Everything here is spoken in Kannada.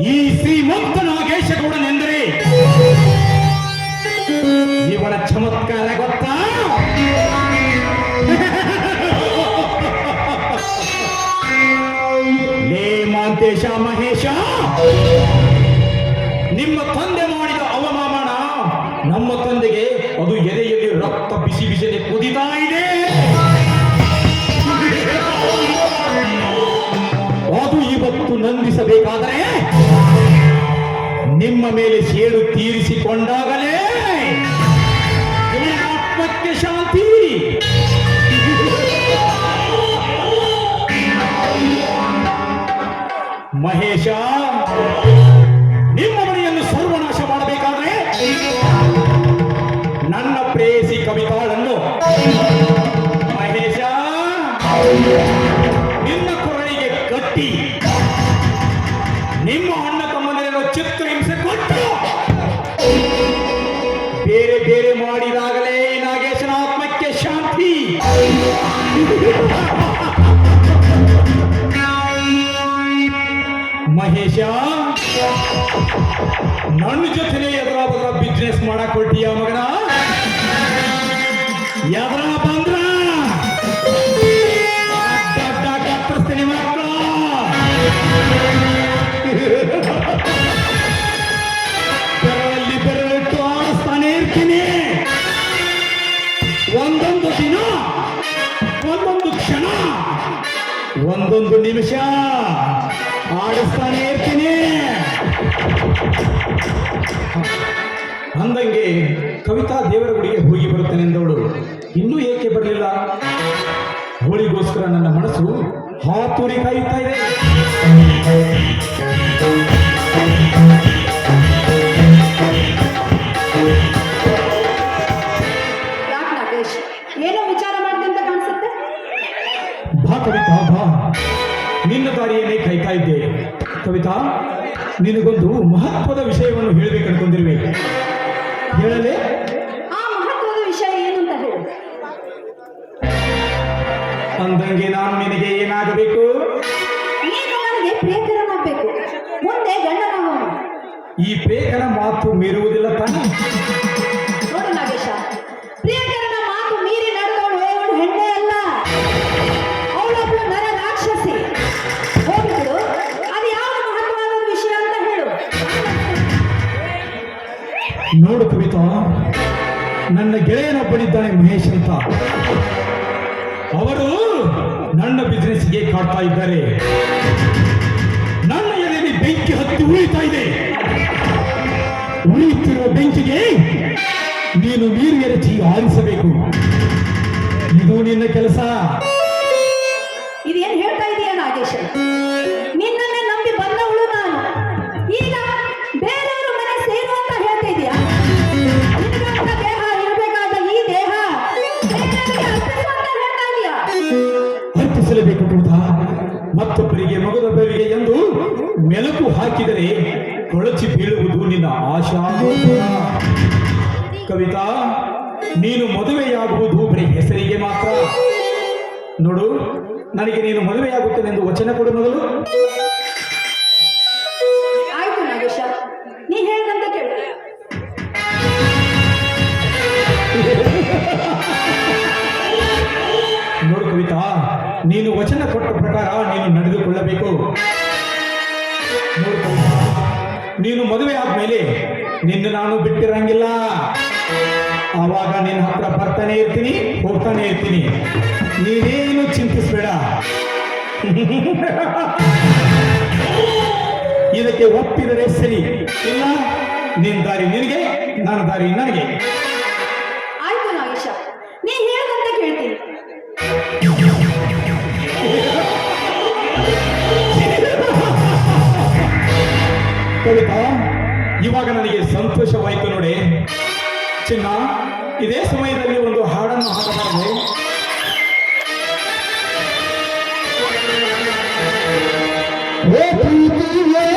ಈ ಶ್ರೀಮಂತ ನಾಗೇಶಗೌಡನೆಂದರೆ ಇವನ ಚಮತ್ಕಾರ ಗೊತ್ತಾ? ಲೇ ಮಾಂತೇಶ ಮಹೇಶ, ನಿಮ್ಮ ತಂದೆ ಮಾಡಿದ ಅವಮಾನ ನಮ್ಮ ತಂದೆಗೆ ಅದು ಎದೆಯಲ್ಲಿ ರಕ್ತ ಬಿಸಿ ಬಿಸಿನೆ ಕುದಿತಾ ಇದೆ. ಅದು ಇವತ್ತು ನಂದಿಸಬೇಕಾದರೆ ನಿಮ್ಮ ಮೇಲೆ ಸೇಡು ತೀರಿಸಿಕೊಂಡಾಗಲೇ ಆತ್ಮಕ್ಕೆ ಶಾಂತಿ. ಮಹೇಶ, ನಿಮ್ಮ ಮನೆಯನ್ನು ಸರ್ವನಾಶ ಮಾಡಬೇಕಾದ್ರೆ ನನ್ನ ಪ್ರೇಯಸಿ ಕವಿತಾಳನ್ನು ಮಹೇಶ ನಿನ್ನ ಕೊರಳಿಗೆ ಕಟ್ಟಿ ನಿಮ್ಮ ಅಣ್ಣ ತಮ್ಮಂದಿರನ್ನು ಚಿತ್ರಹಿಂಸೆ ಕೊಟ್ಟು ಬೇರೆ ಬೇರೆ ಮಾಡಿದಾಗಲೇ ನಾಗೇಶನ ಆತ್ಮಕ್ಕೆ ಶಾಂತಿ. ಮಹೇಶ, ನನ್ನ ಜೊತೆನೆ ಎದುರ ಬದ್ರ ಬಿಸ್ನೆಸ್ ಮಾಡಕ್ ಕೊಟ್ಟಿಯ ಮಗನ? ಎದುರ ಬಂದ್ರ ಕತ್ತರಿಸ್ತೀನಿ ಮಕ್ಕಳು. ಬೆರಳಲ್ಲಿ ಬೆರಳಿಟ್ಟು ಆಡಿಸ್ತಾನೆ ಇರ್ತೀನಿ. ಒಂದೊಂದು ದಿನ, ಒಂದೊಂದು ಕ್ಷಣ, ಒಂದೊಂದು ನಿಮಿಷ ಆಡಿಸ್ತಾನೆ ಇರ್ತೀನಿ. ಅಂದಂಗೆ ಕವಿತಾ ದೇವರ ಗುಡಿಗೆ ಹೋಗಿ ಬರುತ್ತೇನೆ ಎಂದವಳು ಇನ್ನೂ ಏಕೆ ಬರಲಿಲ್ಲ? ಅವಳಿಗೋಸ್ಕರ ನನ್ನ ಮನಸ್ಸು ಹಾತೂರಿ ಕಾಯುತ್ತಾ ಇದೆ. ಯಾಕೆ ನಾಗೇಶ್, ಏನೋ ವಿಚಾರ ಮಾಡಿದೆ ಅಂತ ಕಾಣಿಸುತ್ತೆ? ಬಾ ಕವಿತಾ, ಬಾ. ನಿನ್ನ ದಾರಿಯನ್ನೇ ಕಾಯ್ತಾ ಇದ್ದೆ. ಕವಿತಾ, ನಿನಗೊಂದು ಮಹತ್ವದ ವಿಷಯವನ್ನು ಹೇಳಬೇಕು ಅನ್ಕೊಂಡಿರುವೆ. ಹೇಳಲೇ? ಆ ಮಹತ್ವದ ವಿಷಯ ಏನು ಅಂತ ಹೇಳು. ಅಂದಂಗೆ ನಾನು ನಿನಗೆ ಏನಾಗಬೇಕು? ನೀನು ನನಗೆ ಪ್ರಿಯಕರನಾಗಬೇಕು, ಮುಂದೆ ಗಂಡನಾಗೋಣ. ಈ ಪ್ರೇಕನ ಮಾತು ಮೀರುವುದಿಲ್ಲ ತಾನೆ? ನೋಡು ನಾಗೇಶ, ಪ್ರಿಯಕರನ ಮಾತು ಮೀರಿ ನಡೆದವಳು ಅವಳು ಹೆಣ್ಣೆ ಅಲ್ಲ, ಅವಳೊಬ್ಬಳು ನರ ರಾಕ್ಷಸಿ. ಹೋಗ್ಬಿಡು, ಅದು ಯಾವ ಮಹತ್ವವಾದ ವಿಷಯ ಅಂತ ಹೇಳು. ನೋಡು ಕವಿತಾ, ನನ್ನ ಗೆಳೆಯನೊಬ್ಬನಿದ್ದಾನೆ ಮಹೇಶ್ ಅಂತ. ಅವರು ನನ್ನ ಬಿಸ್ನೆಸ್ಗೆ ಕಾಡ್ತಾ ಇದ್ದಾರೆ. ನನ್ನ ಎದೆಯಲ್ಲಿ ಬೆಂಕಿ ಹತ್ತಿ ಉಳಿತಾ ಇದೆ. ಉಳಿಯುತ್ತಿರುವ ಬೆಂಕಿಗೆ ನೀನು ನೀರು ಎರಚಿ ಆರಿಸಬೇಕು. ಇದು ನಿನ್ನ ಕೆಲಸ. ಇದೇನು ಹೇಳ್ತಾ ಇದೀಯ ನಾಗೇಶ? ನಿನ್ನನ್ನೇ ನಂಬಿ ಬಂದವಳು ನಾನು, ಈಗ ಬೇರೆಯವರು ಮನೆ ಸೇರು ಅಂತ ಹೇಳ್ತಾ ಇದೀಯಾ? ನಿನಗಂತ ದೇಹ ಇರಬೇಕಾದ ಈ ದೇಹ ಬೇರೆಯವರಿಗೆ ಅರ್ಪಿಸು ಅಂತ ಹೇಳ್ತಾ ಇದೀಯಾ? ಅರ್ಪಿಸಲೇಬೇಕು ಕವಿತಾ. ಮತ್ತೊಬ್ಬರಿಗೆ ಮಗದೊಬ್ಬರಿಗೆ ಎಂದು ಮೆಲುಕು ಹಾಕಿದರೆ ಕೊಳಚಿ ಬೀಳುವುದು ನಿನ್ನ ಆಶಾ. ಕವಿತಾ, ನೀನು ಮದುವೆಯಾಗುವುದು ಬರೀ ಹೆಸರಿಗೆ ಮಾತ್ರ. ನೋಡು, ನನಗೆ ನೀನು ಮದುವೆಯಾಗುತ್ತೇನೆ ಎಂದು ವಚನ ಕೊಡು ಮೊದಲು. ಆಯ್ತು ನಾಗೇಶ, ನೀ ಹೇಳ್ದಂತ ಕೇಳು. ನೋಡು ಕವಿತಾ, ನೀನು ವಚನ ಕೊಟ್ಟ ಪ್ರಕಾರ ನೀನು ನಡೆದುಕೊಳ್ಳಬೇಕು. ನೋಡು ಕವಿತಾ, ನೀನು ಮದುವೆ ಆದ್ಮೇಲೆ ನಿನ್ನ ನಾನು ಬಿಟ್ಟಿರಂಗಿಲ್ಲ. ಆವಾಗ ನಿನ್ನ ಹತ್ರ ಬರ್ತಾನೆ ಇರ್ತೀನಿ, ಹೋಗ್ತಾನೆ ಇರ್ತೀನಿ. ನೀನೇನು ಚಿಂತಿಸ್ಬೇಡ. ಇದಕ್ಕೆ ಒಪ್ಪಿದರೆ ಸರಿ, ಇಲ್ಲ ನಿನ್ನ ದಾರಿ ನಿನಗೆ, ನನ್ನ ದಾರಿ ನನಗೆ. ಆಯ್ತು ನಾಗೇಶ, ನೀ ಹೇಳ್ದಂತ ಕೇಳ್ತೀನಿ. ಕವಿತಾ, ಇವಾಗ ನನಗೆ ಸಂತೋಷವಾಯಿತು ನೋಡಿ. ಚಿನ್ನ, ಇದೇ ಸಮಯದಲ್ಲಿ ಒಂದು ಹಾಡನ್ನು ಹಾಡಬಾರದು? ಓ ಪ್ರೀತಿಯೇ